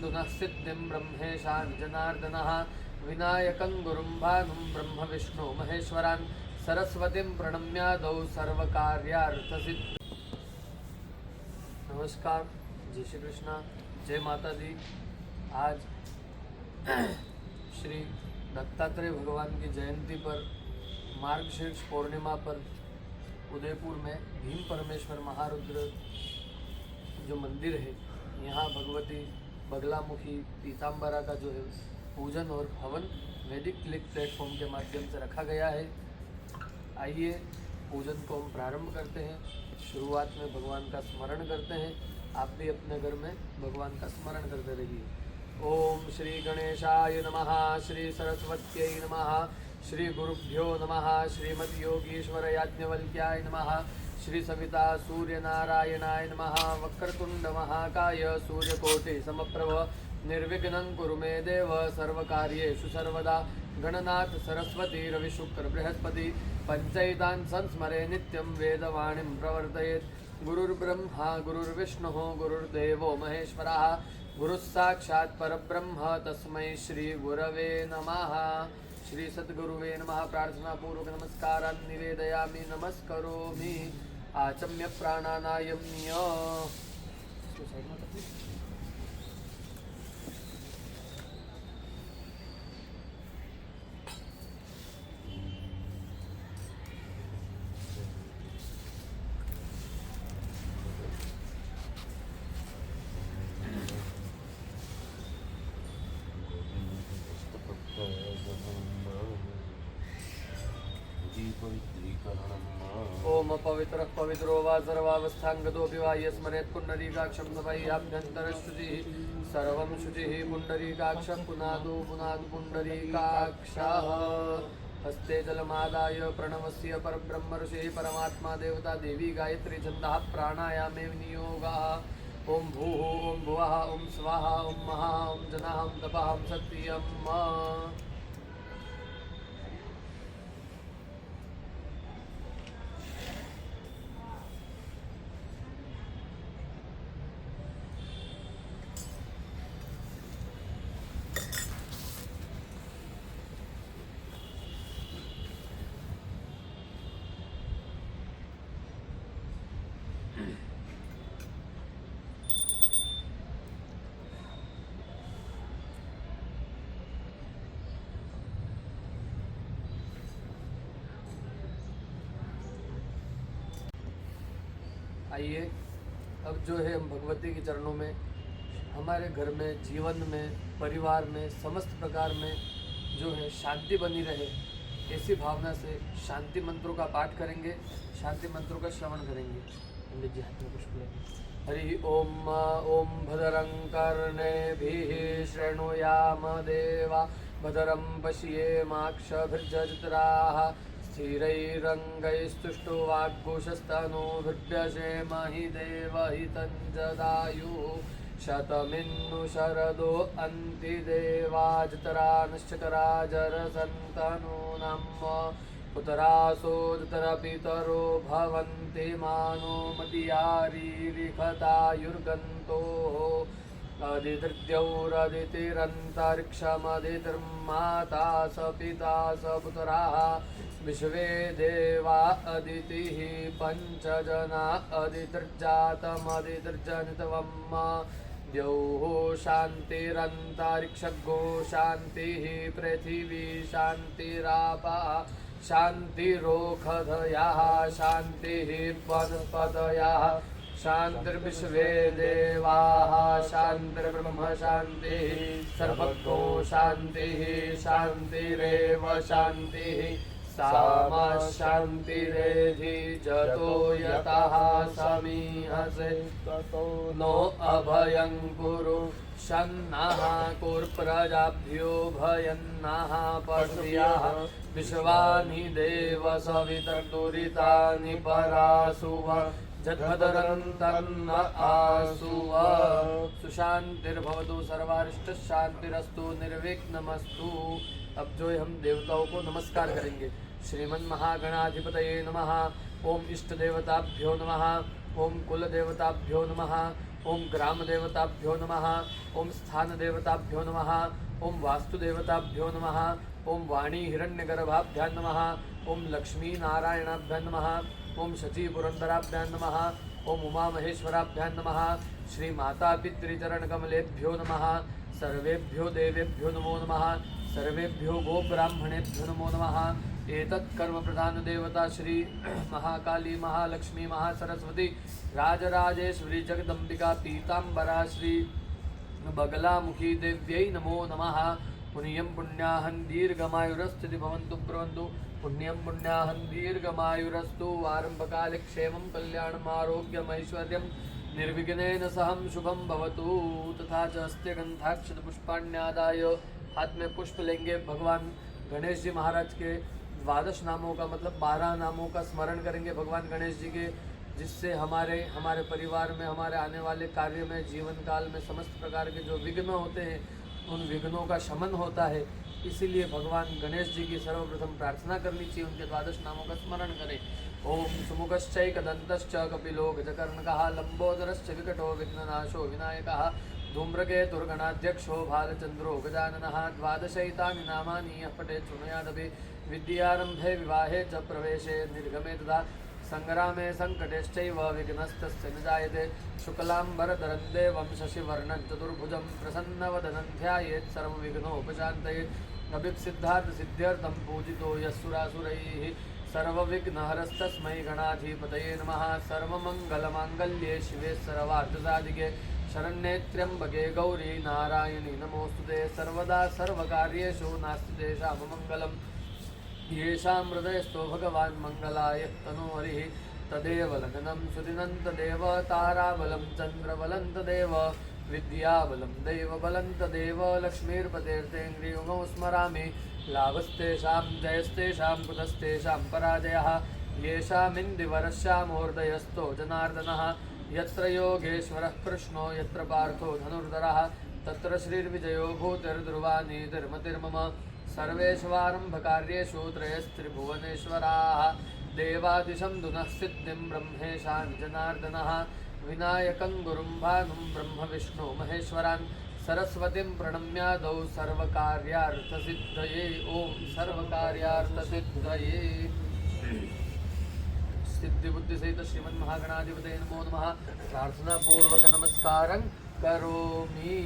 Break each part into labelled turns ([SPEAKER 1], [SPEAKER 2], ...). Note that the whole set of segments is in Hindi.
[SPEAKER 1] दुनः सिद्धिं ब्रह्मेशान् जनार्दनः विनायकं गुरुं भानुं ब्रह्म विष्णु महेश्वरान् सरस्वतीं प्रणम्यादौ सर्वकार्यार्थसिद्ध। नमस्कार, जय श्री कृष्णा, जय माता दी। आज श्री दत्तात्रेय भगवान की जयंती पर मार्गशीर्ष पूर्णिमा पर उदयपुर में भीम परमेश्वर महारुद्र जो मंदिर है, यहाँ भगवती बगलामुखी पीताम्बरा का जो है पूजन और हवन वैदिक क्लिक प्लेटफॉर्म के माध्यम से रखा गया है। आइए पूजन को हम प्रारंभ करते हैं। शुरुआत में भगवान का स्मरण करते हैं। आप भी अपने घर में भगवान का स्मरण करते रहिए। ओम श्री गणेशाय नमः, श्री सरस्वत्यै नमः, श्री गुरुभ्यो नमः, श्रीमद् योगीश्वर याज्ञवल्क्याय नमः, श्री सविता सूर्य नारायणाय नमः। वक्रतुंड महाकाय सूर्यकोटि समप्रभ निर्विघ्नं कुरु मे देव सर्वकार्येषु सर्वदा। गणनाथ सरस्वती रवि शुक्र बृहस्पति पंचैतान् संस्मरे नित्यं वेदवाणीं प्रवर्तयेत्। गुरुर्ब्रह्मा गुरुर्विष्णुः गुरुर्देवो महेश्वरः गुरुः साक्षात् परब्रह्म तस्मै श्री गुरवे नमः। श्री सद्गुरुवे नमः। प्रार्थना पूर्वक नमस्कारान् निवेदयामि। नमस्करोमि। आचम्य प्राणानायम्य। ओम पवित्र पवित्रो वा सर्वावस्थांगतोऽपि वा यस्मरेत् पुण्डरीकाक्षं सवैयाभ्यन्तरशुचिः सर्वं शुचिः पुण्डरीकाक्षं पुनादु पुनादु पुण्डरीकाक्षः। हस्ते जलमादाय प्रणवस्य परब्रह्म ऋषिः परमात्मा देवता देवी गायत्री छन्दः प्राणायामे विनियोगः। ओम भूः ओम भुवः ओम स्वाहा ओम महा ओम जनाः ओम तपः ओम सत्यम्। आइए अब जो है हम भगवती के चरणों में हमारे घर में, जीवन में, परिवार में, समस्त प्रकार में जो है शांति बनी रहे, ऐसी भावना से शांति मंत्रों का पाठ करेंगे, शांति मंत्रों का श्रवण करेंगे। पंडित जी हाथ में पुष्प लेंगे। हरि ओम। ओम भद्रं कर्णेभिः शृणुयाम देवा भद्रं पश्येमाक्षभिर्जत्राः स्थिरैरङ्गैस्तुष्टो वाग्घोषस्तनूभिर्व्यसेमहि देवहितं जदायुः शतमिन्नु शरदो अन्ति देवाजतरा नश्चकरा जरसन्तनूनां पुतरासोदतरपितरो भवन्ति मानो मदियारीरिखतायुर्गन्तोः अदितिर्द्यौरदितिरन्तरिक्षमदितिर्माता स पिता स पुत्राः विश्वे देवा अदितिः पञ्चजना अदितिर्जातमदितिर्जनितवम् द्यौः शान्तिरन्तरिक्षगो शान्तिः पृथिवी शान्तिरापः शान्तिरोषधयः शान्तिः वनस्पतयः शान्तिर्विश्वे देवाः शान्तिर्ब्रह्म शान्तिः सर्वज्ञो शान्तिः शान्तिरेव शान्तिः सामा शान्तिरेधि जतो यतः समीहसे ततो नो अभयं कुरु शन्नः कुर्प्रजाभ्यो भयन्नः पश्याः विश्वानि देव सवितर्दुरितानि परासुव जद्भदरन्तन्न आसुव सुशांतिर्भवतु सर्वारिष्टशांतिरस्तु निर्विघ्नमस्तु। अब जो हम देवताओं को नमस्कार करेंगे। श्रीमन् महागणाधिपतये नमः। ओम इष्ट देवताभ्यो नमः। ओम कुल देवताभ्यो नमः। ओम ग्राम देवताभ्यो नमः। ओम स्थान देवताभ्यो नमः। ओम वास्तु देवताभ्यो नमः। ओम वाणी हिरण्यगर्भाभ्यां नमः। ओम लक्ष्मी नारायणाभ्यां नमः। ओम शची पुरंदराभ्यां नमः। ओम उमा महेश्वराभ्यां नमः। श्री माता पितृचरणकमलेभ्यो नमः। सर्वेभ्यो देवेभ्यो नमो नमः। सर्वेभ्यो गोब्राह्मणेभ्यो नमो नमः। एतत् कर्म प्रधान देवता श्री महाकाली महालक्ष्मी महासरस्वती राजराजेश्वरी जगदम्बिका पीताम्बरा श्री बगलामुखी देव्यै नमो नमः। पुण्यं पुण्याहं दीर्घमायुरस्थिति भवन्तु ब्रुवन्तु। पुण्यं पुण्याहं दीर्घमायुरस्तु। आरम्भकाले क्षेमं कल्याणम् आरोग्यम् ऐश्वर्यं निर्विघ्नेन सहं शुभं भवतु। तथा च हस्ते गन्धाक्षत पुष्पाण्यादाय हाथ में पुष्प लेंगे। भगवान गणेश जी महाराज के 12 नामों का मतलब 12 नामों का स्मरण करेंगे भगवान गणेश जी के, जिससे हमारे परिवार में हमारे आने वाले कार्य में जीवन काल में समस्त प्रकार के जो विघ्न होते हैं उन विघ्नों का शमन होता है। इसीलिए भगवान गणेश जी की सर्वप्रथम प्रार्थना करनी चाहिए, उनके 12 नामों का स्मरण करें। ओम सुमुखश्चैकदन्तश्च कपिलो गजकर्णकः लंबोदरश्च विकटो विघ्ननाशो विनायकः धूम्रकेतुर्गणाध्यक्षो भालचन्द्रो गजाननः। 12 नामानि यः पठेत् शृणुयादपि विद्यारम्भे विवाहे च प्रवेशे निर्गमे तथा संग्रामे संकटेश्चैव विघ्नस्तस्य न जायते। शुक्लाम्बरधरं देवं शशिवर्णं चतुर्भुजं प्रसन्नवदनं ध्यायेत् सर्वविघ्नोपशान्तये। अभिप्सिद्धार्थसिद्ध्यर्थं पूजितो यः सुरासुरैः सर्वविघ्नहरस्तस्मै गणाधिपतये नमः। सर्वमङ्गलमाङ्गल्ये शिवे सर्वार्थसाधिके शरण्ये त्र्यम्बके गौरी नारायणी नमोस्तुते। सर्वदा सर्वकार्येषु नास्ति तेषां मङ्गलम्। येषां हृदयस्थो भगवान् मङ्गलाय तनोहरिः तदेव लग्नं सुदिनं तदेव ताराबलं चन्द्रबलं तदेव विद्याबलं दैवबलं तदेव लक्ष्मीर्पतेर्तेन्द्रियुगौ स्मरामि। लाभस्तेषां जयस्तेषां कुतस्तेषां पराजयः। येषामिन्दिवरश्यामोर्दयस्थो जनार्दनः। यत्र योगेश्वरः कृष्णो यत्र पार्थो धनुर्धरः तत्र श्रीर्विजयो भूतिर्ध्रुवा नीतिर्मतिर्मम। सर्वेष्वारम्भकार्येषु त्रयस्त्रिभुवनेश्वराः। देवादिशं दुनः सिद्धिं ब्रह्मेशान् जनार्दनः। विनायकं गुरुं भानुं ब्रह्मविष्णु महेश्वरान् सरस्वतीं प्रणम्यादौ सर्वकार्यार्थसिद्धये। ओम सर्वकार्यार्थसिद्धये। सिद्धि बुद्धि सहित श्रीमन् महागणाधिपतये नमो नमः। प्रार्थना पूर्वक नमस्कारं करोमि।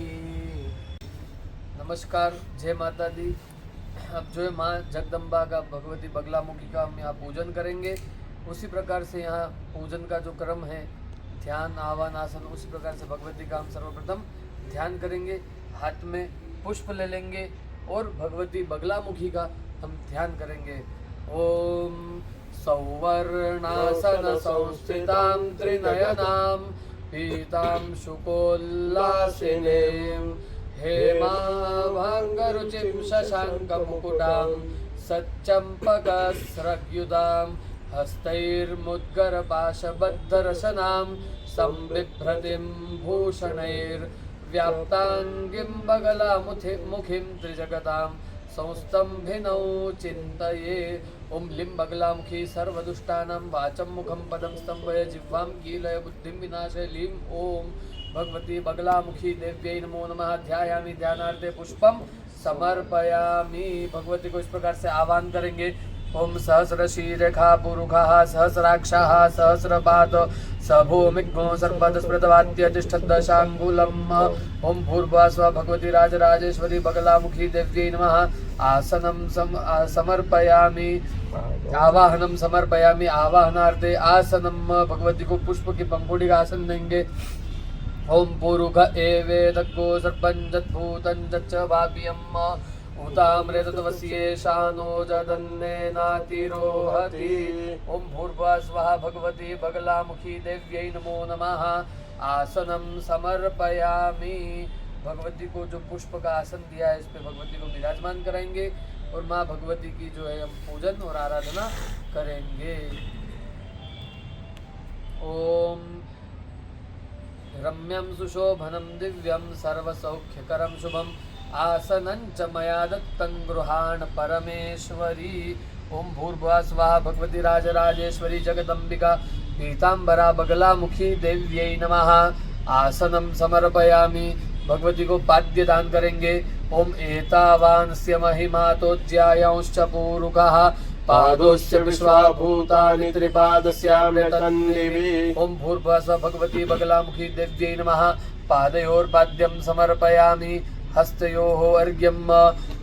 [SPEAKER 1] नमस्कार, जय माता दी। अब जो है माँ जगदम्बा का भगवती बगलामुखी का हम यहाँ पूजन करेंगे। उसी प्रकार से यहाँ पूजन का जो क्रम है ध्यान आवाहन आसन, उसी प्रकार से भगवती का हम सर्वप्रथम ध्यान करेंगे। हाथ में पुष्प ले लेंगे और भगवती बगलामुखी का हम ध्यान करेंगे। ओम सौवर्णासन संस्थितां त्रिनयनां पीतां शुकोल्लासिनीं हेमाभाङ्गरुचिं शशाङ्कमुकुटां सच्चम्पकस्रग्युदां हस्तैर्मुद्गरपाशबद्धरशनां संबिभ्रतिं भूषणैर्व्याप्ताङ्गीं बगलामुखीं त्रिजगतां संस्तंभिनौ चिन्तये। ओम लिं बगलामुखी सर्वदुष्टानां वाचं मुखं पदं स्तंभय जिह्वां कीलय बुद्धिं विनाशय। लीं ओम भगवती बगलामुखी देव्यै नमो नमः। ध्यायामि ध्यानार्थे पुष्पं समर्पयामि। भगवती को इस प्रकार से आह्वान करेंगे। ओम सहस्रशीरेखा पुरुषः सहस्राक्षः सहस्रपाद सभूमिग्नो सर्पदस्मृतवाद्यतिष्ठद्दशाङ्गुलम्। ओम भूर्भुवः स्वः भगवती राजराजेश्वरी बगलामुखी देव्यै नमः। आसनं समर्पयामि, आवाहनं समर्पयामि। आवाहनार्थे आसनं भगवती को पुष्प की पंखुड़ी का आसन देंगे। ओम पुरुष एवेदग्गो सर्पञ्जद्भूतं जच्च भाव्यम् उतामृतवस्येशानो जदन्नेनातिरोहति। ओम भूर्भुवः स्वः भगवती बगलामुखी देव्यै नमो नमः। आसनं समर्पयामि। भगवती को जो पुष्प का आसन दिया है इस पे भगवती को विराजमान कराएंगे और माँ भगवती की जो है हम पूजन और आराधना करेंगे। ओम रम्यं सुशोभनं दिव्यं सर्वसौख्यकरं शुभं आसनं च मया दत्तं गृहाण परमेश्वरी। ओम भूर्भुवः स्वः भगवती राजराजेश्वरी जगदम्बिका पीताम्बरा बगलामुखी देव्यै नमः। आसनं समर्पयामि। भगवती को पाद्य दान करेंगे। ओम एतावानस्य महिमातोज्यायांश्च पूरुकः पादोस्य विश्वाभूतानि त्रिपादस्यामृतन्दिवि। ओम भूर्भुवः भगवती बगलामुखी देव्यै नमः। पादयोर्पाद्यं समर्पयामि। हस्तयोः अर्घ्यं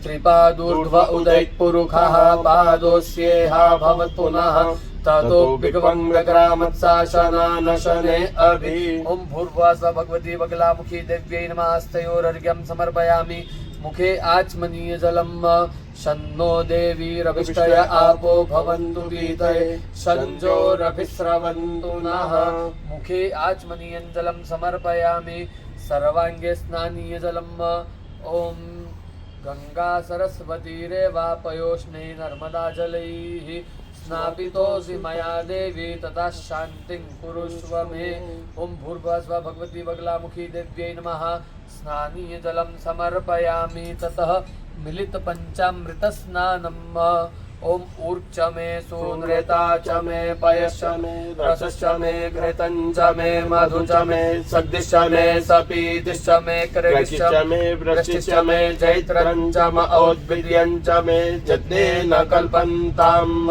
[SPEAKER 1] त्रिपादूर्ध्व उदयपुरुषः पादोस्येहा भवत् पुनः ततो विग्वंगग्रामत्साशनानशने अभि। ओम भूर्भुवः भगवती बगलामुखी देव्यै नमः। हस्तयोरर्घ्यं समर्पयामि। मुखे आचमनीय जलम शन्नो देवी रविष्टय आपो भवन्तु पीतये संजोरभिस्रवन्तु नः। मुखे आचमनीय जलम समर्पयामि। सर्वांगे स्नानीय जलम ओम गंगा सरस्वती रेवापयोष्णे नर्मदा जलैः स्नापितोऽसि मया देवी तथा शान्तिं कुरुष्व मे। ओम भूर्भुवः भगवती बगलामुखी देव्यै नमः। स्नानीय जलम समर्पयामि। ततः मिलित पंचामृत स्नानम्। ओम ऊर्च मे सूनृता च मे पयश्च मे रसश्च मे घृतं च मे मधु च मे सद्दिश्च मे सपीतिश्च मे कृतिश्च मे वृष्टिश्च मे चैत्रं च म औद्भिर्यं च मे यज्ञेन कल्पन्ताम्।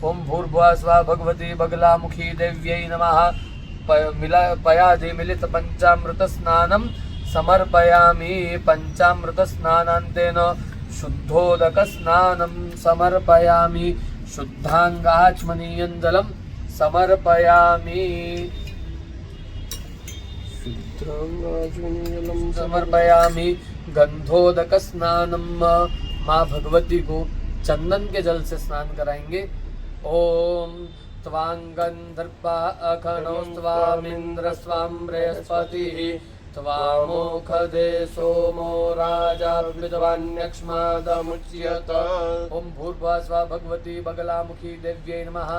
[SPEAKER 1] ओम भूर्भुवः भगवती बगलामुखी देव्यै नमः। पयादि मिलित पंचामृत स्नानं समर्पयामि। पंचामृत स्नानान्तेन शुद्धोदक स्नानं समर्पयामि। शुद्धांगाचमनीयं जलं समर्पयामि। समर्पयामि। गंधोदक स्नानं माँ भगवती को चंदन के जल से स्नान कराएंगे। ओम त्वांगंधर्पा अखनोस्त्वामिंद्र स्वां बृहस्पतिः त्वामोखदे सोमो राजा विद्वान्यक्ष्मादमुच्यत। ओम भूर्भुवः भगवती बगलामुखी देव्यै नमः।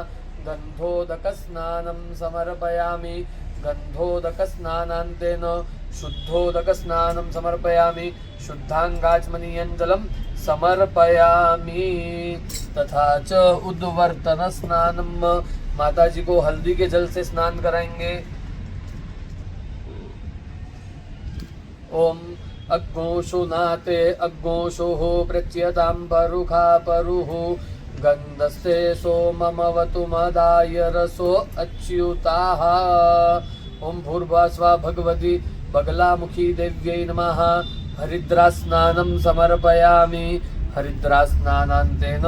[SPEAKER 1] गंधोदक स्नानं समर्पयामि। गंधोदक स्नानान्तेन शुद्धोदक स्नानं समर्पयामि। शुद्धांगाचमनीयं जलं समर्पयामि। तथा च उद्वर्तन स्नानं माताजी को हल्दी के जल से स्नान कराएंगे। ओम अग्गोषु नाते अग्गोषुः प्रच्यतां परुखा परुः गन्धस्ते सोममवतु मदाय रसो अच्युताः। ओम भूर्भुवः भगवती बगलामुखी देव्यै नमः। हरिद्रा स्नानं समर्पयामि। हरिद्रा स्नानान्तेन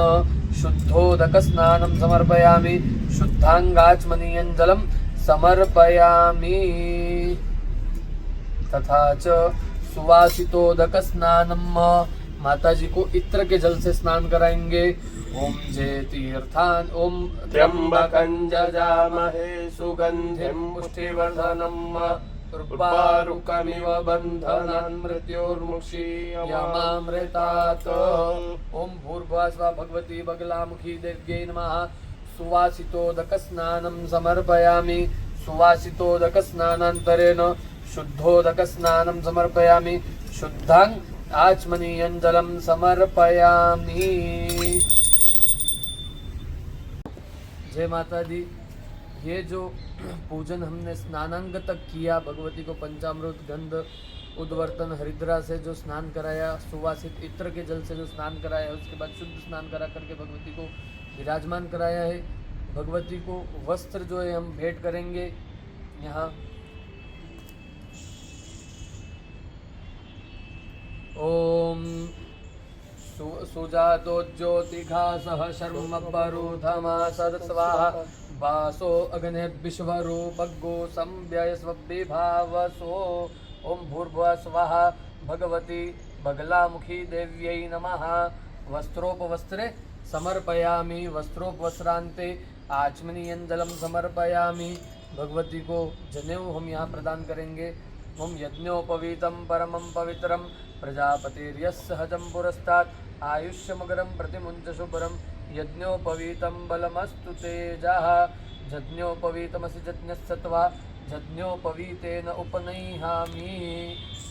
[SPEAKER 1] शुद्धोदक स्नानं समर्पयामि। शुद्धांगाचमनीयं जलं समर्पयामि। तथा च सुवासितोदक स्नानं माताजी को इत्र के जल से स्नान कराएंगे। ओम जय तीर्थान ओम त्र्यंबकं जजामहे सुगंधिं पुष्टिवर्धनम् उर्वारुकमिव बन्धनान् मृत्योर्मुक्षीयमामृतात्। ओम भूर्भुवः भगवती बगलामुखी देव्यै नमः। सुवासितोदक स्नानं समर्पयामि। सुवासितोदक स्नानान्तरेण शुद्धोदक स्नानं समर्पयामि। शुद्धांग आचमनीयं जलं समर्पयामि। जय माता दी। ये जो पूजन हमने स्नानांग तक किया, भगवती को पंचामृत गंध उद्वर्तन हरिद्रा से जो स्नान कराया, सुवासित इत्र के जल से जो स्नान कराया, उसके बाद शुद्ध स्नान करा करके भगवती को विराजमान कराया है। भगवती को वस्त्र जो है हम भेंट करेंगे। यहाँ ओम सुजातो ज्योतिघासः शर्म परुधमा सदस्वाहा वासो अग्ने विश्वरूपज्ञो संव्ययस्वभिभावसो। ओम भूर्भुवः स्वाहा भगवती बगलामुखी देव्यै नमः। वस्त्रोपवस्त्रे समर्पयामि। वस्त्रोपवस्त्रान्ते आचमनीयं जलं समर्पयामि। भगवती को जनेऊ हम यहाँ प्रदान करेंगे। ओम यज्ञोपवीतं परमं पवित्रं प्रजापतिर्यस्सहजं पुरस्तात् आयुष्यमगरं प्रतिमुञ्च शुभ्रं यज्ञोपवीतं बलमस्तु तेजः। यज्ञोपवीतमसि यज्ञस्सत्वा यज्ञोपवीतेन उपनैहामि।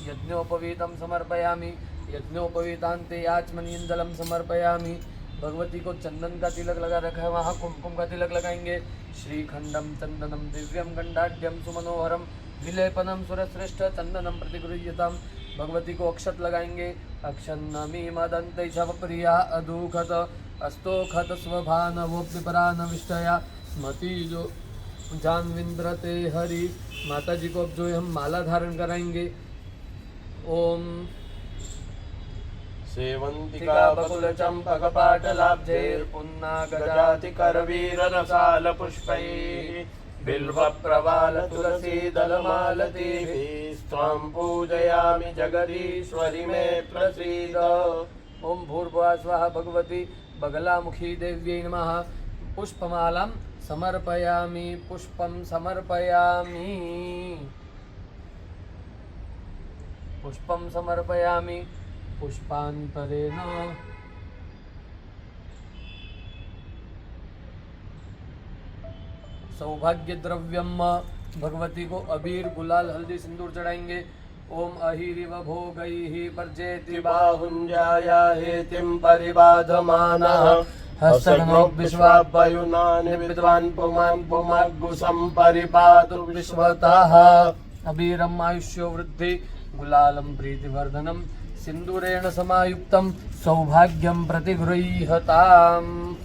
[SPEAKER 1] यज्ञोपवीतं समर्पयामि। यज्ञोपवीतान्ते आचमनीयं जलं समर्पयामि। भगवती को चंदन का तिलक लगा रखा है, वहाँ कुमकुम का तिलक लगाएंगे। श्रीखंडम चंदनम दिव्यम गंडाढ्यम सुमनोहरम विलेपनम सुरश्रेष्ठ चंदनम प्रतिगृह्यताम। भगवती को अक्षत लगाएंगे। अक्षन्नमी मदंत प्रिया अदुखत अस्तोखत स्वभानवोपिपरान विष्टया मति जो जानविंद्रते हरि। माता जी को अब जो है हम माला धारण कराएंगे। ओम
[SPEAKER 2] सेवंतिका बकुल चंपक पाटलाब्धैर्पुन्ना गजाति करवीर रसाल पुष्पैः बिल्व प्रवाल तुलसी दलमालतीभिः त्वां पूजयामि जगदीश्वरि मे प्रसीद।
[SPEAKER 1] ओम भूर्भुवः स्वः भगवती बगलामुखी देव्यै नमः। पुष्पमालां समर्पयामि पुष्पं समर्पयामि पुष्पं समर्पयामि। पुष्पान्तरेण सौभाग्य द्रव्यम। भगवती को अबीर गुलाल हल्दी सिंदूर चढ़ाएंगे। ओम अहिरिव भोगैः पर्जेति
[SPEAKER 2] बाहुञ्जाया हेतिं परिबाधमानः हस्तग्नो विश्वावयुनानि विद्वान् पुमान् पुमाग्गुसं परिपातु विश्वतः।
[SPEAKER 1] अबीरम आयुष्यो वृद्धि गुलालम प्रीतिवर्धनम सिंदूरेण समायुक्तं सौभाग्यं प्रतिगृह्यताम्।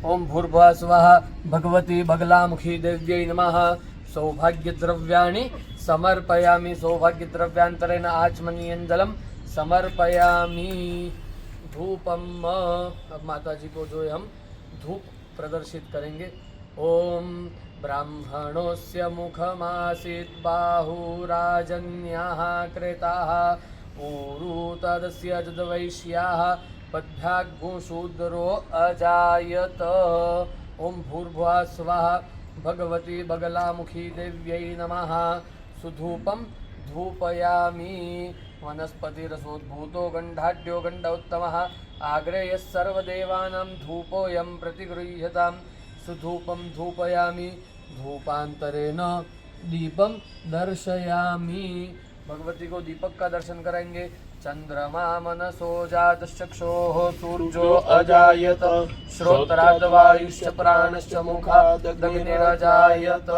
[SPEAKER 1] ओम भूर्भुवः स्वः भगवती बगलामुखी देव्यै नमः। सौभाग्यद्रव्याणि समर्पयामि। सौभाग्यद्रव्यान्तरेण आचमनीयं जलं समर्पयामि। धूपम। अब माता जी को जो है हम धूप प्रदर्शित करेंगे। ओम ब्राह्मणोस्य मुखमासीत् बाहुराजन्याः कृताः ऊरू तदस्य जदवैश्याः पद्भ्याग्भूशूद्रो अजायत। ओम भूर्भुवः स्वः भगवती बगलामुखी देव्यै नमः। सुधूपं धूपयामि। वनस्पतिरसोद्भूतो गन्धाढ्यो गन्ध उत्तमः आग्रेयः सर्वदेवानां धूपोऽयं प्रतिगृह्यतां। सुधूपं धूपयामि धूपान्तरेण दीपं दर्शयामि। भगवती को दीपक का दर्शन कराएंगे। चंद्रमा मनसो जातश्चक्षोः सूर्यो अजायत श्रोत्राद् वायुश्च प्राणश्च मुखादग्निरजायत।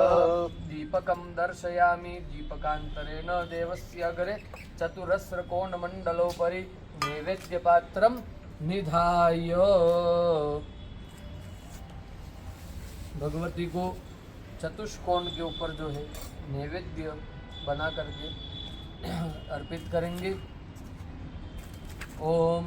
[SPEAKER 1] दीपकं दर्शयामि। दीपकान्तरेण देवस्य अग्रे चतुरस्रकोणमण्डलोपरि नैवेद्यपात्रं निधाय। भगवती को चतुष्कोण के ऊपर जो है नैवेद्य बना करके अर्पित करेंगे। ओम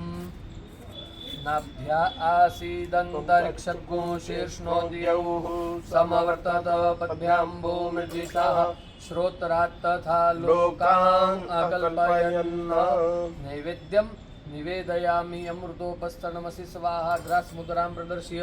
[SPEAKER 1] नाभ्या आसीदन्तरिक्षगो शीर्ष्णोद्यौः समवर्तत पद्भ्याम्बो मृजिषः श्रोत्रात् तथा लोकान् अकल्पयन्। नैवेद्यं निवेदयामि अमृतोपस्तनमसि स्वाहा। ग्रासमुद्रां प्रदर्श्य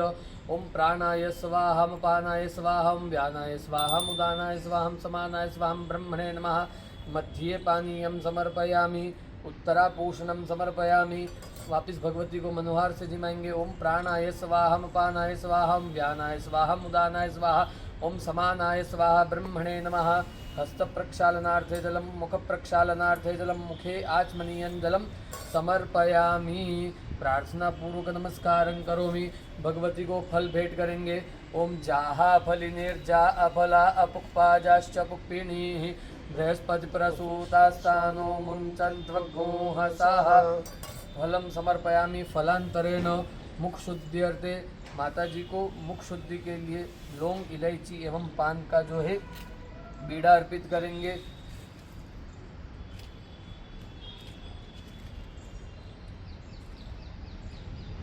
[SPEAKER 1] ओम प्राणाय स्वाहा अपानाय स्वाहा व्यानाय स्वाहा उदानाय स्वाहा समानाय स्वाहा ब्रह्मणे नमः। मध्ये पानीयं समर्पयामि उत्तरापूषणं समर्पयामि। वापिस भगवती को मनोहार से जिमाएंगे। ओम प्राणाय स्वाहा अपानाय स्वाहा व्यानाय स्वाहा उदानाय स्वाहा ओम समानाय स्वाहा ब्रह्मणे नमः। हस्त प्रक्षालनार्थे जलम मुख प्रक्षालनार्थे जलम मुखे आचमनीयं जलम समर्पयामि। प्रार्थना पूर्वक नमस्कारं करोमि। भगवती को फल भेंट करेंगे। ओम जाहा फलिनिर्जा अफला अपुक्पाजाश्च पुक्पिणीः बृहस्पति प्रसूतास्तानो मुञ्चन्त्वग्गोहसः। फलम समर्पयामि। फलांतरेण मुख शुद्ध्यर्थे माता जी को मुख शुद्धि के लिए लौंग इलायची एवं पान का जो है बीड़ा अर्पित करेंगे।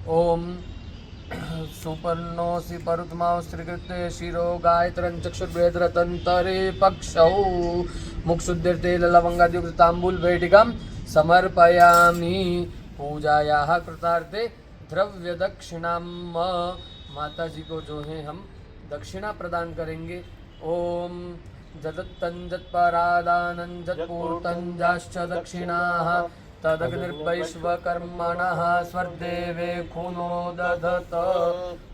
[SPEAKER 1] ओम सुपर्णोसि परुत्मां स्त्रीकृत्य शिरो गायत्रं चक्षुर्वेदरतन्तरे पक्षौ मुखशुद्ध्यर्थे लवंगाद्युक्त तांबूल भेटिकां समर्पयामि। पूजायाः कृतार्थे द्रव्य दक्षिणां। माता जी को जो है हम दक्षिणा प्रदान करेंगे। ओम जदत्तंजत्परादानं जत्पूर्तंजाश्च दक्षिणाः तदग्निर्वैश्वकर्मणः स्वर्देवे खूनो दधत।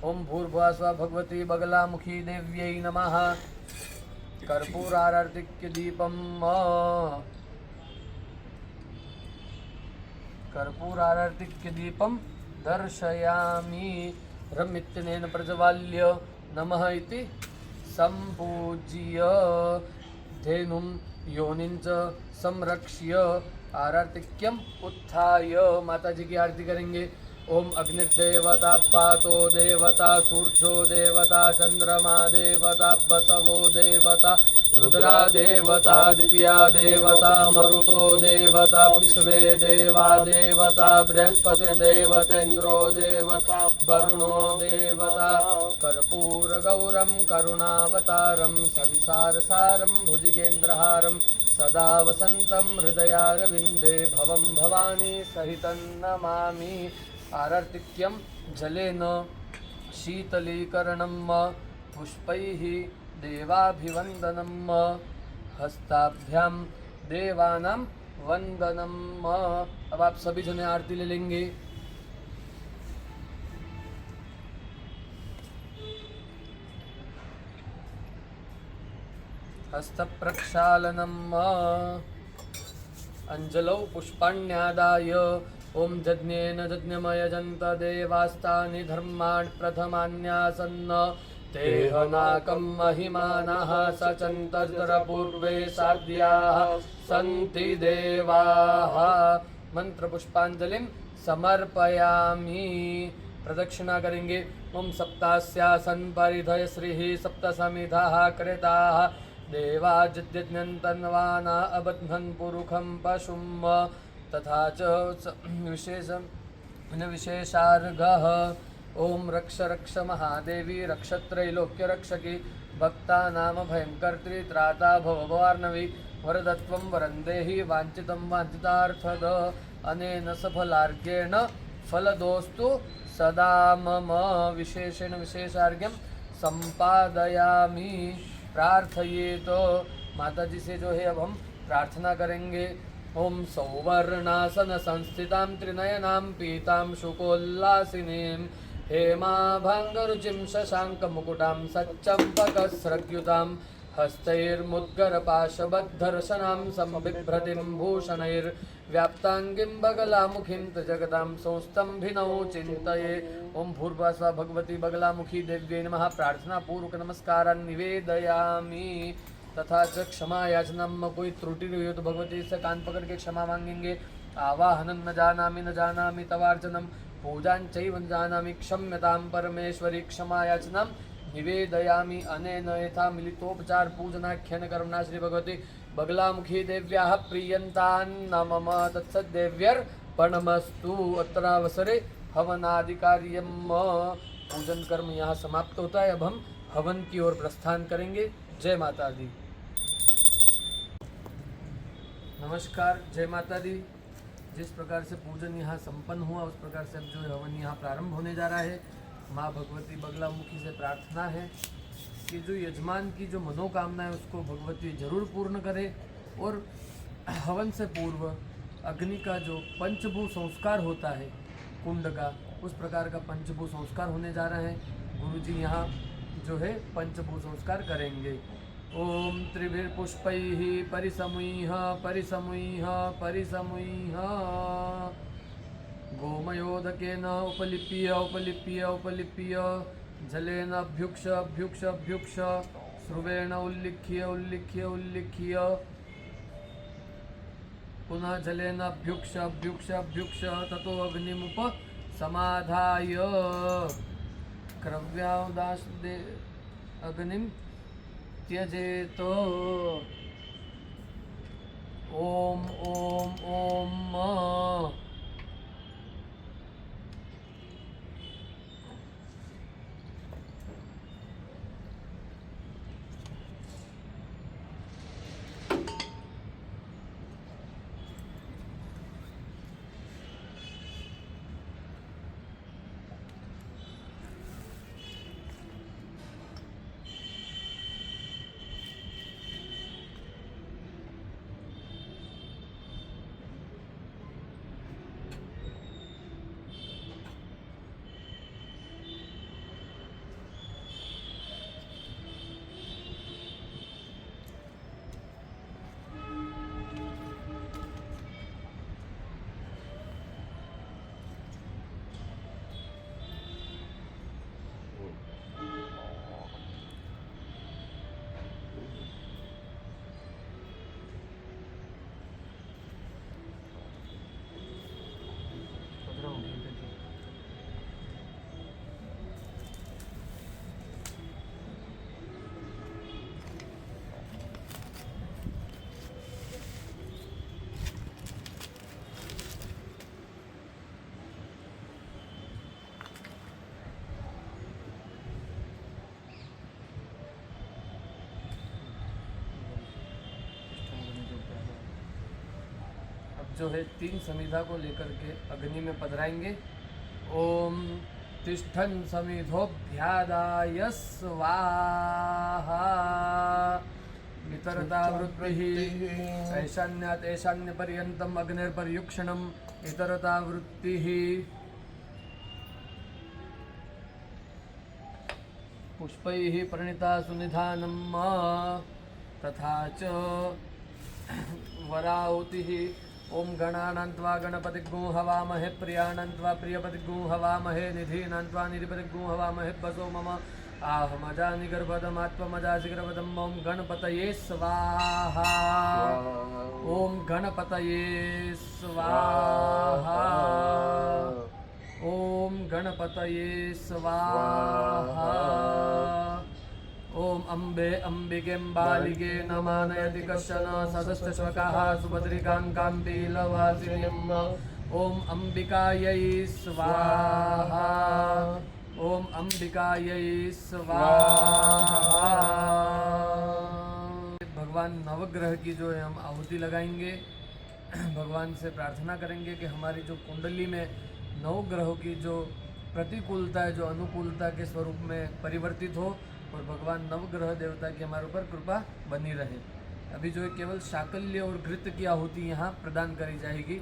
[SPEAKER 1] ओम भूर्भुवः स्वः भगवती बगलामुखी देव्यै नमः। कर्पूरारार्तिक्य दीपं कर्पूरारार्तिक्य दीपं दर्शयामि। रमित्यनेन प्रज्वाल्य नमः इति संपूज्य धेनुं योनिं च संरक्ष्य आरतिक्यम उत्थाय। माता जी की आरती करेंगे। ओम अग्निर्देवता वातो देवता सूर्यो देवता चंद्रमा देवता बसवो देवता रुद्रा देवता दिव्या देवता मरुतो देवता विश्वे देवा देवता बृहस्पतिर्देवतेन्द्रो देवता वरुणो देवता कर्पूरगौरं करुणावतारं संसारसारं भुजगेन्द्रहारं सदा वसन्तं हृदयारविन्दे भवं भवानी सहितं नमामि। आरतिक्यं जलेन शीतलीकरणं पुष्पैः देवाभिवन्दनं हस्ताभ्यां देवानां वंदनम। अब आप सभी जने आरती ले लेंगे। हस्तप्रक्षालनम् अंजलौ पुष्पाण्यादाय ओम यज्ञेन यज्ञमयजन्त देवास्तानि धर्माणि प्रथमान्यासन्न तेहनाकं महिमानः सचन्तर्पूर्वे साध्याः सन्ति देवाः। मंत्र पुष्पांजलिं समर्पयामि। प्रदक्षिणा करेंगे। ओम सप्तास्यासन परिधय श्रीः सप्तसमिधाः कृताः देवाजिद्यज्ञन्तन्वाना अबध्नन् पुरुखं पशुं तथा च विशेषार्घः। ओम रक्ष रक्ष महादेवी रक्षत्रैलोक्य रक्षकी भक्तानाम भयंकर्त्री त्राता भववार्णवी वरदत्वं वरं देहि वाञ्छितं वाञ्छितार्थद अनेन सफलार्घ्येण फलदोस्तु सदा मम। विशेषेण विशेषार्घ्यं संपादयामि। प्रार्थयेत। माता जी से जो है अब हम प्रार्थना करेंगे। ओम सौवर्णासन संस्थितां त्रिनयनां पीतां शुकोल्लासिनीं हेमाभाङ्गरुचिं शशाङ्कमुकुटां सच्चम्पकस्रग्युतां हस्तैर्मुद्गरपाशबद्धरशनां संबिभ्रतिं भूषणैर्व्याप्ताङ्गीं बगलामुखीं त्रिजगतां संस्तम्भिनौ चिन्तये। ओम भूर्भुवः भगवती बगलामुखी देव्यै नमः। प्रार्थना पूर्वक नमस्कारान् निवेदयामि। तथा च क्षमा याचना में कोई त्रुटि रही हो तो भगवती से कान पकड़ के क्षमा मांगेंगे। आवाहनं न जानामि तवार्चनम पूजां चैव न जानामि क्षम्यतां परमेश्वरी क्षमा याचनां निवेदयामि। अनेन यथा मिलितोपचार पूजनाख्यन कर्मणा श्री भगवती बगलामुखी देव्याः प्रीयन्तान्न मम तत्सद्देव्यर्पणमस्तु। अत्रावसरे हवनादिकार्यम पूजन कर्म यहाँ समाप्त होता है। अब हम हवन की ओर प्रस्थान करेंगे। जय माता दी। नमस्कार, जय माता दी। जिस प्रकार से पूजन यहाँ संपन्न हुआ उस प्रकार से अब जो हवन यहाँ प्रारंभ होने जा रहा है। माँ भगवती बगलामुखी से प्रार्थना है कि जो यजमान की जो मनोकामना है उसको भगवती जरूर पूर्ण करे। और हवन से पूर्व अग्नि का जो पंचभू संस्कार होता है कुंड का, उस प्रकार का पंचभू संस्कार होने जा रहा है। गुरुजी यहाँ जो है पंचभू संस्कार करेंगे। ओम त्रिभिर्पुष्पैः परिसमुह्य परिसमुह्य परिसमुह्य गोमयोदकेन उपलिप्य उपलिप्य उपलिप्य जलेन अभ्युक्ष अभ्युक्ष अभ्युक्ष श्रुवेण उल्लिख्य उल्लिख्य उल्लिख्य पुनः जलेन अभ्युक्ष अभ्युक्ष अभ्युक्ष ततो अग्निमुपसमाधाय क्रव्यादास्ते अग्निं त्यजेत। ओम ओम ओम जो है 3 समिधा को लेकर के अग्नि में पधराएंगे। ओम तिष्ठन् समिधोऽभ्यादाय स्वाहा इतरतावृत्तिः ऐशान्यात् ऐशान्यपर्यन्तम् अग्निर्पर्युक्षणम् इतरतावृत्तिः पुष्पैः प्रणीता सुनिधानं तथा च वराहुतिः। ओम गणानान्त्वा गणपतिग्गुं हवामहे प्रियाणान्त्वा प्रियपतिग्गुं हवामहे निधीनान्त्वा निधिपतिग्गुं हवामहे वसो मम आहमजानि गर्भदमात्मजासि गर्भदम्। ओम गणपतये स्वाहा ओम गणपतये स्वाहा ओम गणपतये स्वाहा ओम अम्बे अम्बिकेम्बालिके नमानयति कश्चन सदस्यश्वकाः सुभद्रिकां पीलवासिनीम्। ओम अम्बिकायै स्वाहा ओम अम्बिकायै स्वाहा। भगवान नवग्रह की जो है हम आहुति लगाएंगे। भगवान से प्रार्थना करेंगे कि हमारी जो कुंडली में नवग्रहों की जो प्रतिकूलता है जो अनुकूलता के स्वरूप में परिवर्तित हो और भगवान नवग्रह देवता की हमारे ऊपर कृपा बनी रहे। अभी जो है केवल शाकल्य और घृत की आहुति यहाँ प्रदान करी जाएगी।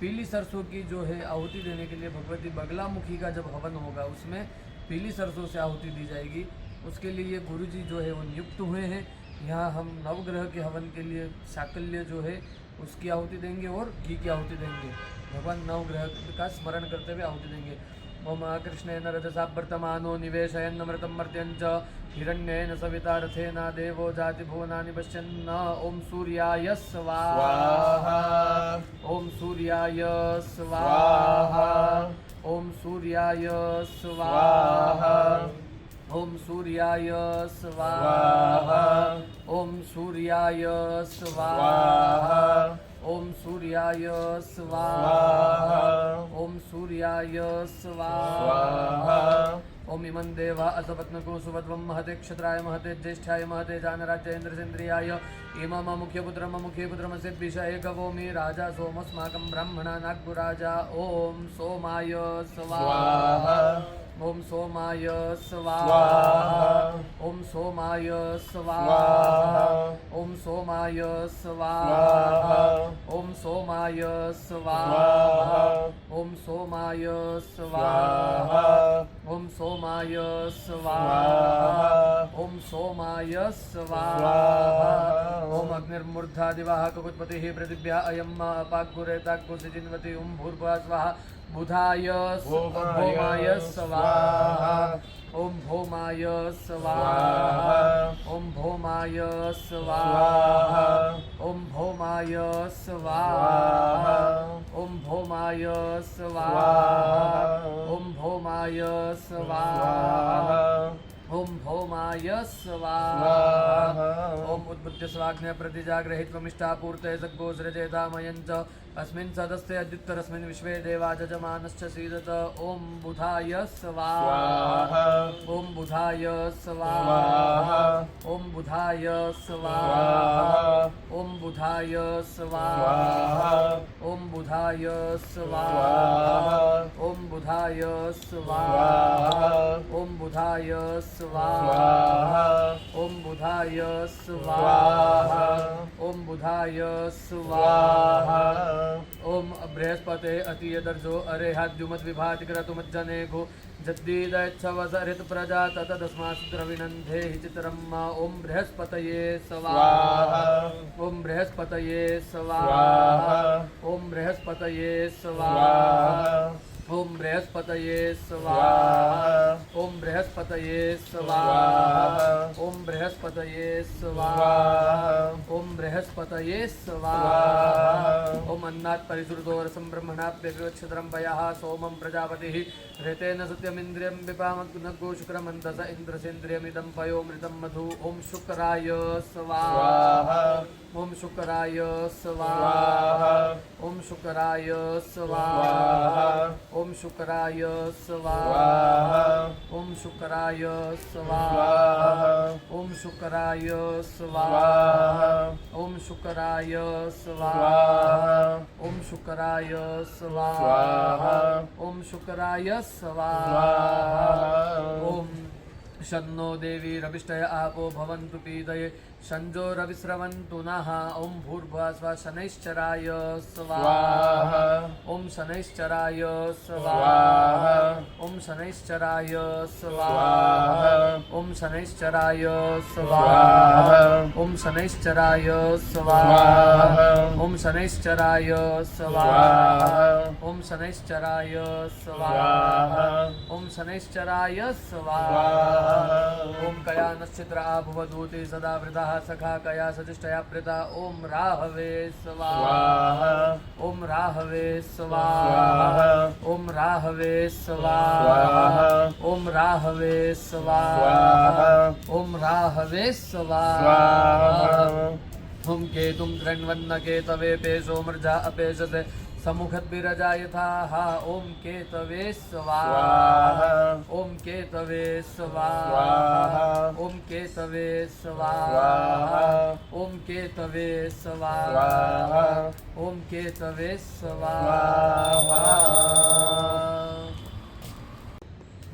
[SPEAKER 1] पीली सरसों की जो है आहुति देने के लिए भगवती बगलामुखी का जब हवन होगा उसमें पीली सरसों से आहुति दी जाएगी। उसके लिए गुरुजी जो है वो नियुक्त हुए हैं। यहाँ हम नवग्रह के हवन के लिए शाकल्य जो है उसकी आहुति देंगे और घी की आहुति देंगे। भगवान नवग्रह का स्मरण करते हुए आहुति देंगे। ओम कृष्णेन रजसा वर्तमानो निवेशयन् अमृतं मर्त्यं च हिरण्येन सविता रथेन देवो जाति भुवनानि पश्यन्। ओम सूर्याय स्वाहा ओम सूर्याय स्वाहा ओम सूर्याय स्वाहा ओम सूर्याय स्वाहा ओम सूर्याय स्वाहा ओम सूर्याय स्वाहा ओम सूर्याय स्वाहा ओम इमं देवा असपत्नको सुवध्वं महते क्षत्राय महते ज्येष्ठाय महते जानराज्य इन्द्रसेन्द्रियाय इमम मुख्यपुत्रमस्य विषये गवोमि राजा सोमस्माकं ब्राह्मणा नागपुराजा। ओम सोमाय स्वाहा ओम सोमाय स्वाहा ओम सोमाय स्वाहा ओम सोमाय स्वाहा ओम सोमाय स्वाहा ओम सोमाय स्वाहा ओम सोमाय स्वाहा ओम सोमाय स्वाहा ओम अग्निर्मूर्धा दिवाः ककुत्पतिः पृथिव्या अयम् अपाग्गुरेताग्गुसिजिन्वति ओम भूर्भुवः स्वाहा बुधाय भौमाय स्वाहा ओम भौमाय स्वाहा ओम भौमाय स्वाहा ओम भौमाय स्वाहा ओम भौमाय स्वाहा ओम भौमाय स्वाहा ओम भौमाय स्वाहा ओम उद्बुद्ध स्वाग्ने प्रतिजाग्रहित्वमिष्टा पूर्ते सद्गोसृजेतामयं च अस्मिन् सदस्ते अद्युत्तरस्मिन् विश्वे देवा जजमानश्च सीदत। ओम बुधाय स्वाहा ओम बुधाय स्वाहा ओम बुधाय स्वाहा ओम बुधाय स्वाहा ओम बुधाय स्वाहा ओम बुधाय स्वाहा ओम बुधाय स्वाहा ओम बुधाय स्वाहा ओम बुधाय स्वाहा ओम बृहस्पते अतियदर्शो अरेहाद्युमत् विभाति क्रतुमज्जनेघो जद्दीदैच्छवसरित प्रजा ततदस्मात् द्रविनन्धे हि चित्रम्। ओम बृहस्पतये स्वाहा ओम बृहस्पतये स्वाहा ओम बृहस्पतये स्वाहा ओम बृहस्पतये स्वाहा ओम बृहस्पतये स्वाहा ओम बृहस्पतये स्वाहा ओम बृहस्पतये स्वाहा ओम अन्नात् परिश्रुतो रसं ब्रह्मणाप्यक्षत्रं पयः सोमं प्रजापतिः ऋतेन सत्यमिन्द्रियं विपामग्नगो शुक्रमन्तस इन्द्रसेन्द्रियमिदं पयोमृतं मधु। ओम शुक्राय स्वाहा ओम शुक्राय
[SPEAKER 2] स्वाहा
[SPEAKER 1] ओम शुक्राय
[SPEAKER 2] स्वाहा
[SPEAKER 1] ओम शुक्राय
[SPEAKER 2] स्वाहा
[SPEAKER 1] ओम शुक्राय
[SPEAKER 2] स्वाहा
[SPEAKER 1] ओम शुक्राय
[SPEAKER 2] स्वाहा
[SPEAKER 1] ओम शुक्राय
[SPEAKER 2] स्वाहा
[SPEAKER 1] ओम शुक्राय
[SPEAKER 2] स्वाहा
[SPEAKER 1] ओम शुक्राय
[SPEAKER 2] स्वाहा
[SPEAKER 1] ओम शन्नो देवी रविष्टय आपो भवन्तु पीतये शंजो रविस्रवन्तु नः ओम भूर्भुवः स्वः शनैश्चराय स्वाहा ओम शनैश्चराय स्वाहा ओम शनैश्चराय स्वाहा ओम शनैश्चराय स्वाहा ओम शनैश्चराय स्वाहा ओम शनैश्चराय स्वाहा ओम शनैश्चराय स्वाहा ओम शनैश्चराय स्वाहा ओम कया नक्षत्र आभवदूते सदा वृतः सखा कया सजिष्टया प्रेता ओम राहवे स्वाहा ओम राहवे स्वाहा ओम राहवे स्वाहा ओम राहवे स्वाहा ओम राहवे स्वाहा ओम केतुं कृण्वन्न केतवे पेशो मृजा अपेशसे समुखद्भिरजा यथा ओम केतवे स्वाहा ओम केतवे स्वाहा ओम केतवे स्वाहा ओम केतवे स्वाहा ओम केतवे स्वाहा।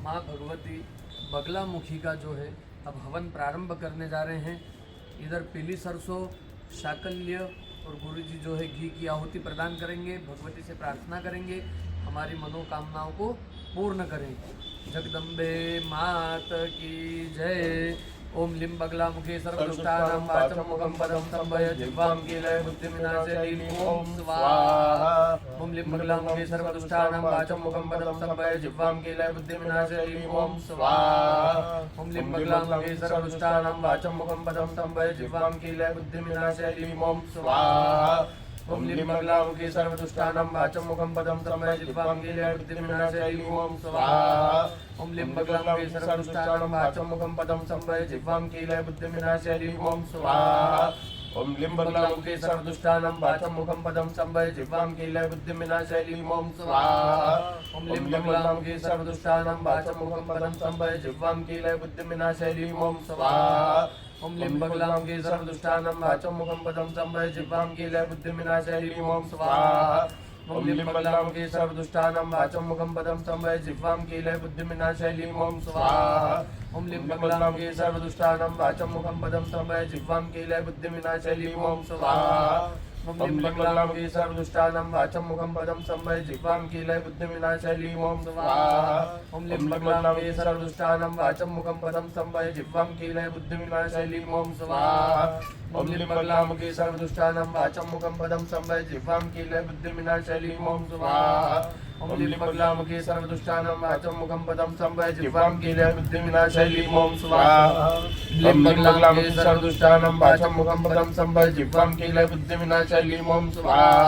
[SPEAKER 1] माँ भगवती बगलामुखी का जो है अब हवन प्रारंभ करने जा रहे हैं। इधर पीली सरसों शाकल्य और गुरुजी जो है घी की आहुति प्रदान करेंगे। भगवती से प्रार्थना करेंगे हमारी मनोकामनाओं को पूर्ण करें। जगदम्बे मात की जय। ओम लिं बगलामुखे सर्वदुष्टानां वाचं मुखं पदं संभय जिह्वां कीलय बुद्धिविनाशे ओम स्वाहा। ओम लिं बगलामुखे सर्वदुष्टानां वाचं मुखं पदं संभय जिह्वां कीलय बुद्धिविनाशे ओम स्वाहा। ओम लिं बगलामुखे सर्वदुष्टानां वाचं मुखं पदं संभय जिह्वां कीलय बुद्धिविनाशे ओम स्वाहा। ओम लिं बगलामुखे सर्वदुष्टानां वाचं मुखं पदं संभय जिह्वां कीलय बुद्धिविनाशे ओम स्वाहा। ओम लिं बगलामुखे सर्वदुष्टानां वाचं मुखं पदं संभय जिह्वां कीलय बुद्धिविनाशे ओम स्वाहा। ओम लिं बगलामुखे सर्वदुष्टानां वाचं मुखं पदं संभय जिह्वां कीलय बुद्धिविनाशे ओम स्वाहा। ओम लिं बगलामुखे सर्वदुष्टानां वाचं मुखं पदं संभय जिह्वां कीलय बुद्धिविनाशे ओम स्वाहा। ओम लिं बगलामुखे सर्वदुष्टानां वाचं मुखं पदं संभय जिह्वां कीलय बुद्धिविनाशे ओम स्वाहा। ओम लिं बगलामुखे सर्वदुष्टानां वाचं मुखं पदं संभय जिह्वां कीलय बुद्धिविनाशे ओम स्वाहा। ओम लिं बगलामुखे सर्वदुष्टानां वाचं मुखं पदं संभय जिह्वां कीलय बुद्धिविनाशे ओम स्वाहा। ओम लिं बगलामुखे सर्वदुष्टानां वाचं मुखं पदं संभय जिह्वां कीलय बुद्धिविनाशे ओम स्वाहा। ओम लिं बगलामुखे सर्वदुष्टानां वाचं मुखं पदं संभय जिह्वां कीलय बुद्धिविनाशे ओम स्वाहा। ओम लिं बगलामुखे सर्वदुष्टानां वाचं मुखं पदं संभय जिह्वां कीलय बुद्धिविनाशे ओम स्वाहा। ओम लिं बगलामुखे सर्वदुष्टानां वाचं मुखं पदं संभय जिह्वां कीलय बुद्धिविनाशे ओम स्वाहा। लिं बगलामुखे सर्वदुष्टानां वाचं मुखं पदं संभय जिह्वां कीलय बुद्धिविनाशे ओम स्वाहा।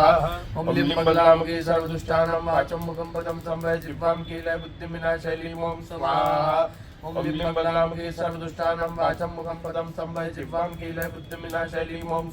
[SPEAKER 1] ओम लिं बगलामुखे सर्वदुष्टानां वाचं मुखं पदं संभय जिह्वां कीलय बुद्धिविनाशे ओम स्वाहा। ओम लिं बगलामुखे सर्वदुष्टानां वाचं मुखं पदं संभय जिह्वां कीलय बुद्धिविनाशे ओम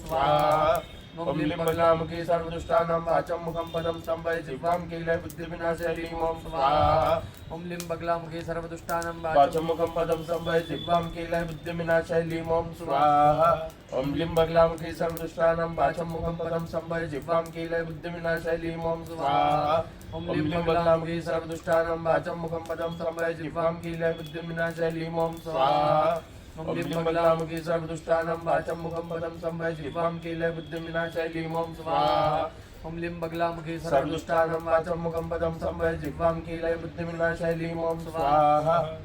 [SPEAKER 1] स्वाहा। ओम लिं बगलामुखे सर्वदुष्टानां वाचं मुखं पदं संभय जिह्वां कीलय बुद्धिविनाशे ओम स्वाहा। ओम लिं बगलामुखे सर्वदुष्टानां वाचं मुखं पदं संभय जिह्वां कीलय बुद्धिविनाशे ओम स्वाहा। ओम लिं बगलामुखे सर्वदुष्टानां वाचं मुखं पदं संभय जिह्वां कीलय बुद्धिविनाशे ओम स्वाहा। ओम लिं बगलामुखे सर्वदुष्टानां वाचं मुखं पदं संभय जिह्वां कीलय बुद्धिविनाशे ओम स्वाहा। ओम लिं बगलामुखे सर्वदुष्टानां वाचं मुखं पदं संभय जिह्वां कीलय बुद्धिविनाशे ओम स्वाहा। ओम लिं बगलामुखे सर्वदुष्टानां वाचं मुखं पदं संभय जिह्वां कीलय बुद्धिविनाशे ओम स्वाहा।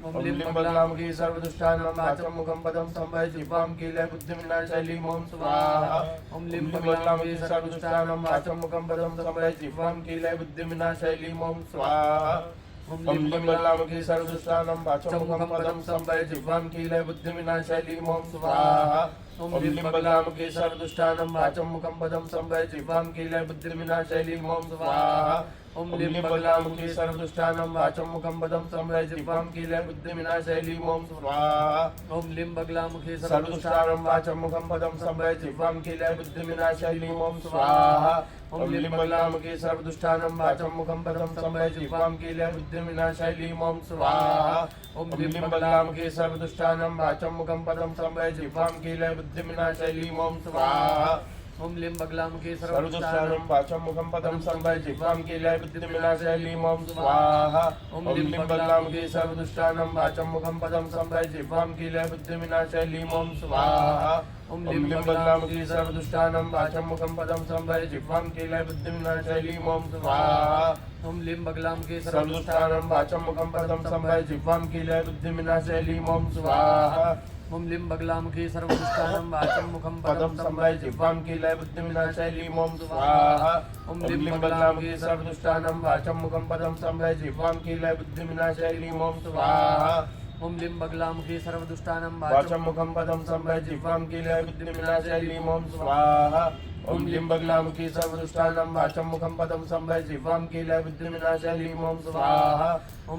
[SPEAKER 1] ओम लिं बगलामुखे सर्वदुष्टानां वाचं मुखं पदं संभय जिह्वां कीलय बुद्धिविनाशे ओम स्वाहा। ओम लिं बगलामुखे सर्वदुष्टानां वाचं मुखं पदं संभय जिह्वां कीलय बुद्धिविनाशे ओम स्वाहा। ओम लिं बगलामुखे सर्वदुष्टानां वाचं मुखं पदं संभय जिह्वां कीलय बुद्धिविनाशे ओम स्वाहा। ओम लिं बगलामुखे सर्वदुष्टानां वाचं मुखं पदं संभय जिह्वां कीलय बुद्धिविनाशे ओम स्वाहा। ओम ओम लिं बगलामुखी सर्वदुष्टानां वाचं मुखं पदं संवृत्य जिह्वां कीले बुद्धिविनाशाय लीं ओम स्वाहा ओम लिं बगलामुखी सर्वदुष्टानां वाचं मुखं पदं संवृत्य जिह्वां कीले बुद्धिविनाशाय लीं ओम स्वाहा ओम लिं बगलामुखी सर्वदुष्टानां वाचं मुखं पदं संवृत्य जिह्वां कीले बुद्धिविनाशाय लीं ओम स्वाहा ओम लिं बगलामुखी सर्वदुष्टानां वाचं मुखं पदं संवृत्य जिह्वां कीले बुद्धिविनाशाय लीं ओम स्वाहा ओम लिं बगलामुखी सर्वदुष्टानां वाचं मुखं पदं संवृत्य जिह्वां कीले बुद्धिविनाशाय लीं ओम स्वाहा ओम लिं बगलामुखी सर्वदुष्टानां वाचं मुखं पदं संवृत्य जिह्वां कीले बुद्धिविनाशाय लीं ओम स्वाहा ओम लिं बगलामुखी सर्वदुष्टानां वाचं मुखं पदं संवृत्य जिह्वां कीले बुद्धिविनाशाय लीं ओम स्वाहा ओम लिं बगलामुखी सर्वदुष्टानां वाचं मुखं पदं संवृत्य जिह्वां कीले बुद्धिविनाशाय लीं ओम स्वाहा ओम लिं बगलामुखी सर्वदुष्टानां वाचं मुखं पदं संवृत्य जिह्वां कीले बुद्धिविनाशाय लीं ओम स्वाहा ओम लिं बगलामुखी सर्वदुष्टानां वाचं मुखं पदं संवृत्य जिह्वां कीले बुद्धिविनाशाय लीं ओम स्वाहा ओम लिं बगलामुखी सर्वदुष्टानां वाचं मुखं पदं संवृत्य जिह्वां कीले बुद्धिविनाशाय लीं ओम स्वाहा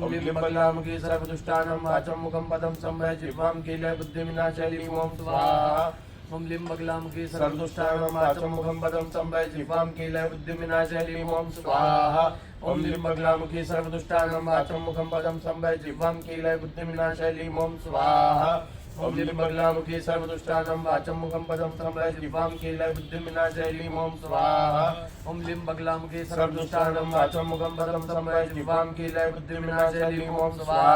[SPEAKER 1] ओम लिं बगलामुखी सर्वदुष्टानां वाचं मुखं पदं संवृत्य जिह्वां कीले बुद्धिविनाशाय लीं ओम स्वाहा ओम लिं बगलामुखी सर्वदुष्टानां वाचं मुखं पदं संवृत्य जिह्वां कीले बुद्धिविनाशाय लीं ओम स्वाहा ओम लिं बगलामुखी सर्वदुष्टानां वाचं मुखं पदं संवृत्य जिह्वां कीले बुद्धिविनाशाय लीं ओम स्वाहा ओम लिं बगलामुखी सर्वदुष्टानां वाचं मुखं पदं संवृत्य जिह्वां कीले बुद्धिविनाशाय लीं ओम स्वाहा ओम लिं बगलामुखी सर्वदुष्टानां वाचं मुखं पदं संवृत्य जिह्वां कीले बुद्धिविनाशाय लीं ओम स्वाहा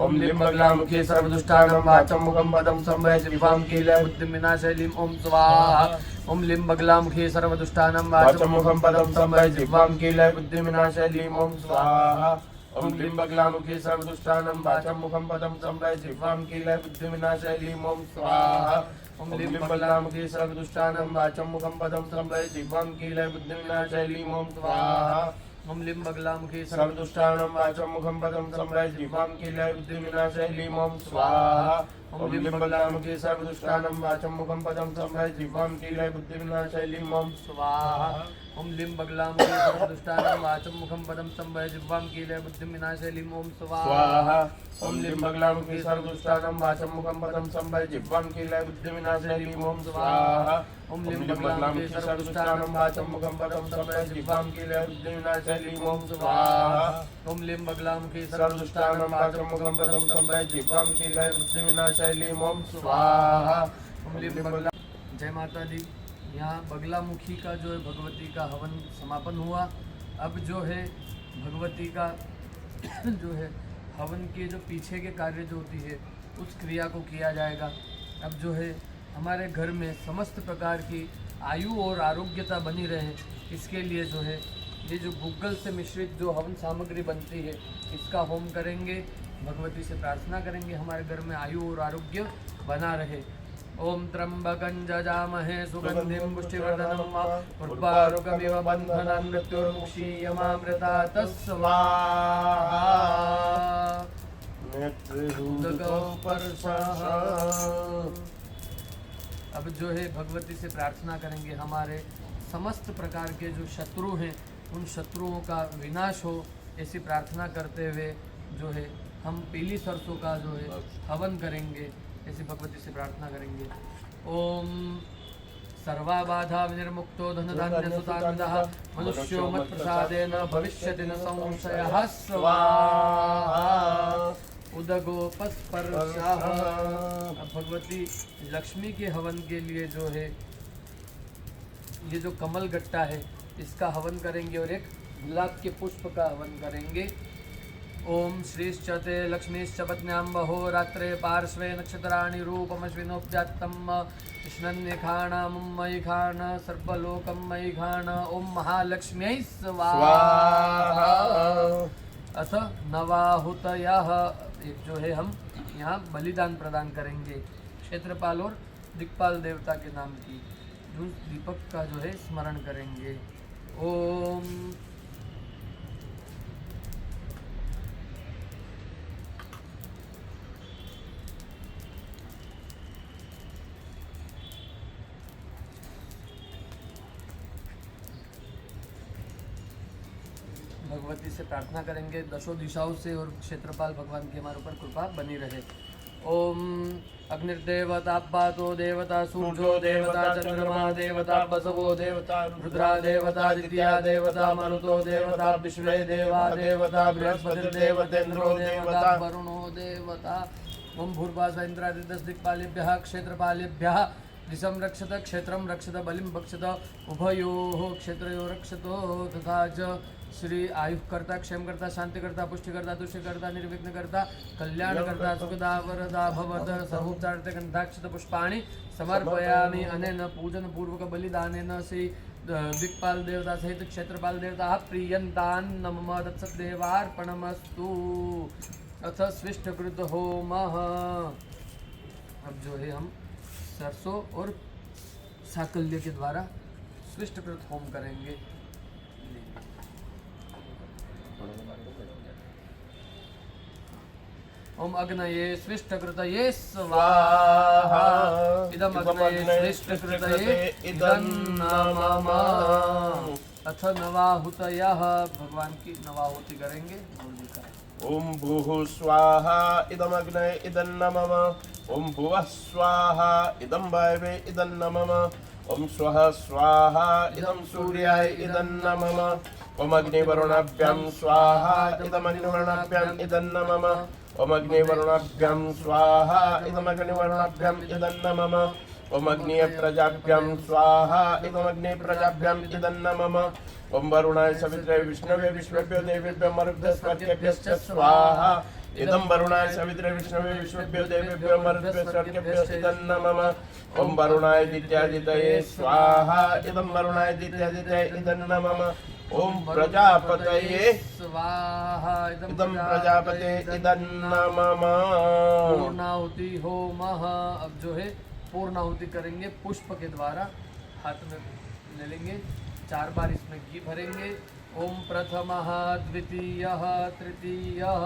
[SPEAKER 1] ओम लिं बगलामुखी सर्वदुष्टानां वाचं मुखं पदं संवृत्य जिह्वां कीले बुद्धिविनाशाय लीं ओम स्वाहा ओम लिं बगलामुखी सर्वदुष्टानां वाचं मुखं पदं संवृत्य जिह्वां कीले बुद्धिविनाशाय लीं ओम स्वाहा ओम लिं बगलामुखी सर्वदुष्टानां वाचं मुखं पदं संवृत्य जिह्वां कीले बुद्धिविनाशाय लीं ओम स्वाहा ओम लिं बगलामुखी सर्वदुष्टानां वाचं मुखं पदं संवृत्य जिह्वां कीले बुद्धिविनाशाय लीं ओम स्वाहा ओम लिं बगलामुखी सर्वदुष्टानां वाचं मुखं पदं संवृत्य जिह्वां कीले बुद्धिविनाशाय लीं ओम स्वाहा ओम लिं बगलामुखी सर्वदुष्टानां वाचं मुखं पदं संवृत्य जिह्वां कीले बुद्धिविनाशाय लीं ओम स्वाहा ओम लिं बगलामुखी सर्वदुष्टानां वाचं मुखं पदं संवृत्य जिह्वां कीले बुद्धिविनाशाय लीं ओम स्वाहा ओम लिं बगलामुखी सर्वदुष्टानां वाचं मुखं पदं संवृत्य जिह्वां कीले बुद्धिविनाशाय लीं ओम स्वाहा ओम लिं बगलामुखी सर्वदुष्टानां वाचं मुखं पदं संवृत्य जिह्वां कीले बुद्धिविनाशाय लीं ओम स्वाहा ओम लिं बगलामुखी सर्वदुष्टानां वाचं मुखं पदं संवृत्य जिह्वां कीले बुद्धिविनाशाय लीं ओम स्वाहा ओम लिं बगलामुखी सर्वदुष्टानां वाचं मुखं पदं संवृत्य जिह्वां कीले बुद्धिविनाशाय लीं ओम स्वाहा ओम लिं बगला। जय माता दी। यहाँ बगलामुखी का जो है भगवती का हवन समापन हुआ। अब जो है भगवती का जो है हवन के जो पीछे के कार्य जो होती है उस क्रिया को किया जाएगा। अब जो है हमारे घर में समस्त प्रकार की आयु और आरोग्यता बनी रहे, इसके लिए जो है ये जो गूगल से मिश्रित जो हवन सामग्री बनती है इसका होम करेंगे, भगवती से प्रार्थना करेंगे हमारे घर में आयु और आरोग्य बना रहे। ओम त्र्यंबकं जजामहे सुगंधिं पुष्टिवर्धनम् उर्वारुकमिव बन्धनान् मृत्युर्मुक्षीयमामृतात् स्वाहा। अब जो है भगवती से प्रार्थना करेंगे हमारे समस्त प्रकार के जो शत्रु हैं उन शत्रुओं का विनाश हो, ऐसी प्रार्थना करते हुए जो है हम पीली सरसों का जो है हवन करेंगे, ऐसी भगवती से प्रार्थना करेंगे। ओम सर्वाबाधा विनिर्मुक्तो धनधान्य सुतानंदः मनुष्यो मत प्रसादेन भविष्यति न संशयः स्वाहा। उदगोपस्पर्शः। अब भगवती लक्ष्मी के हवन के लिए जो है ये जो कमल गट्टा है इसका हवन करेंगे और एक गुलाब के पुष्प का हवन करेंगे। ओम श्रीश्चते लक्ष्मीश्च पत्न्यां बहो रात्रे पार्श्वे नक्षत्राणि रूपमश्विनोपजातम् कृष्णन्यखाणं मयि खाण सर्वलोकं मयि खाण। ओम महालक्ष्म्यै स्वाहा। अथ नवाहुतयः जो है हम यहाँ बलिदान प्रदान करेंगे क्षेत्रपाल और दिक्पाल देवता के नाम की, जो दीपक का जो है स्मरण करेंगे। ओम भगवती से प्रार्थना करेंगे दशों दिशाओं से और क्षेत्रपाल भगवान की हमारे ऊपर कृपा बनी रहे। ओम अग्निर्देवता पातो देवता सूर्यो देवता चंद्रमा देवता बसवो देवता रुद्रा देवता द्वितीया देवता मरुतो देवता विश्वे देवा देवता बृहस्पतिर्देवतेन्द्रो देवता वरुणो देवता। ओम भूर्भास इंद्रादिदश दिक्पालेभ्यः क्षेत्रपालेभ्यः दिशं रक्षत क्षेत्रं रक्षत बलिं भक्षत उभयोः क्षेत्रयो रक्षतो तथा च श्री आयुष्कर्ता क्षेमकर्ता शांतिकर्ता पुष्टिकर्ता तुष्टिकर्ता निर्विघ्नकर्ता कल्याणकर्ता सुखदा वरदा भवद सर्वोपचारित गंधाक्षत पुष्पाणि समर्पयामि। अनेन पूजन पूर्वक बलिदानेन श्री दिक्पाल देवता सहित क्षेत्रपाल देवता प्रियन्तान् नमः तत्सदेवार्पणमस्तु। अथ स्विष्टकृत होमः। अब जो है हम सरसों और साकल्य के द्वारा स्विष्टकृत होम करेंगे। ओम अग्नये स्विष्टकृतये स्वाहा इदम अग्नये स्विष्टकृतये इदं नमः। अथ नवाहुतयः भगवान की नवाहुति करेंगे।
[SPEAKER 2] ओम भूः स्वाहा इदम अग्नये इदं नमः। ओम भुवः स्वाहा इदं वायवे इदं नमः। ओम स्वः स्वाहा इदं सूर्याय इदं नमः। ओम अग्निवरुणाभ्यां स्वाहा इदम अग्निवरुणाभ्यां इदं नमः। ओम अग्निवरुणाभ्यां स्वाहा इदम अग्निवरुणाभ्यां इदं नमः। ओम अग्निप्रजाभ्यां स्वाहा इदम अग्निप्रजाभ्यां इदं नमः। ओम वरुणाय सवित्रे विष्णवे विश्वेभ्यो देवेभ्यो मरुद्भ्यश्च स्वाहा इदं वरुणाय सवित्रे विष्णवे विश्वेभ्यो देवेभ्यो मरुद्भ्यश्च इदं नमः। ओम वरुणाय दित्यादितये स्वाहा इदं वरुणाय दित्यादितये इदं नमः। ओम प्रजापतये
[SPEAKER 1] स्वाहा
[SPEAKER 2] इदं प्रजापते इदं नमः।
[SPEAKER 1] पूर्णाहुति होमः। अब जो है पूर्णाहुति करेंगे पुष्प के द्वारा। हाथ में ले लेंगे, 4 बार इसमें घी भरेंगे। ओम प्रथमः द्वितीयः तृतीयः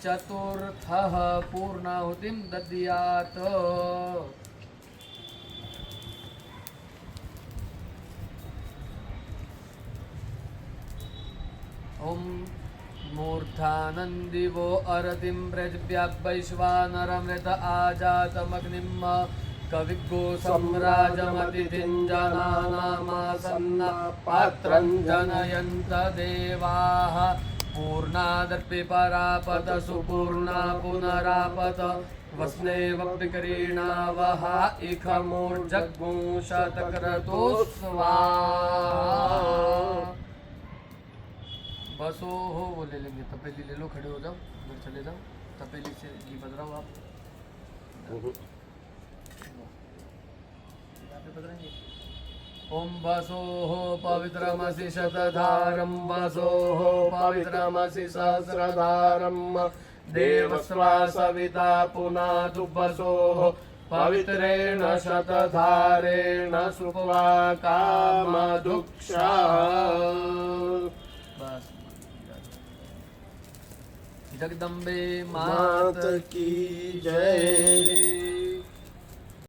[SPEAKER 1] चतुर्थः पूर्णाहुतिं दद्यात्। ओम मूर्धानन्दिवो अरतिं प्रज्ञावैश्वानरमृत आजातमग्निम् कविगो सम्राजमतिथिं जनानामासन्न पात्रं जनयन्त देवाः। पूर्णादर्पि परापत सुपूर्णा पुनरापत वस्नेव विकरीणावः इखमूर्जग्मुशतक्रतो स्वाहा। बसो हो वो ले लेंगे। तपेली ले लो, खड़े हो जाओ, उधर चले जाओ, तपेली से घी बदलाओ आप। यहाँ पे बदलेंगे। ओम बसो हो पवित्रमसि शतधारं बसो हो पवित्रमसि सहस्रधारं देवस्वा सविता पुनातु बसो हो पवित्रेण शतधारेण सुप्वा कामदुक्षा। बस जगदम्बे मात की जय।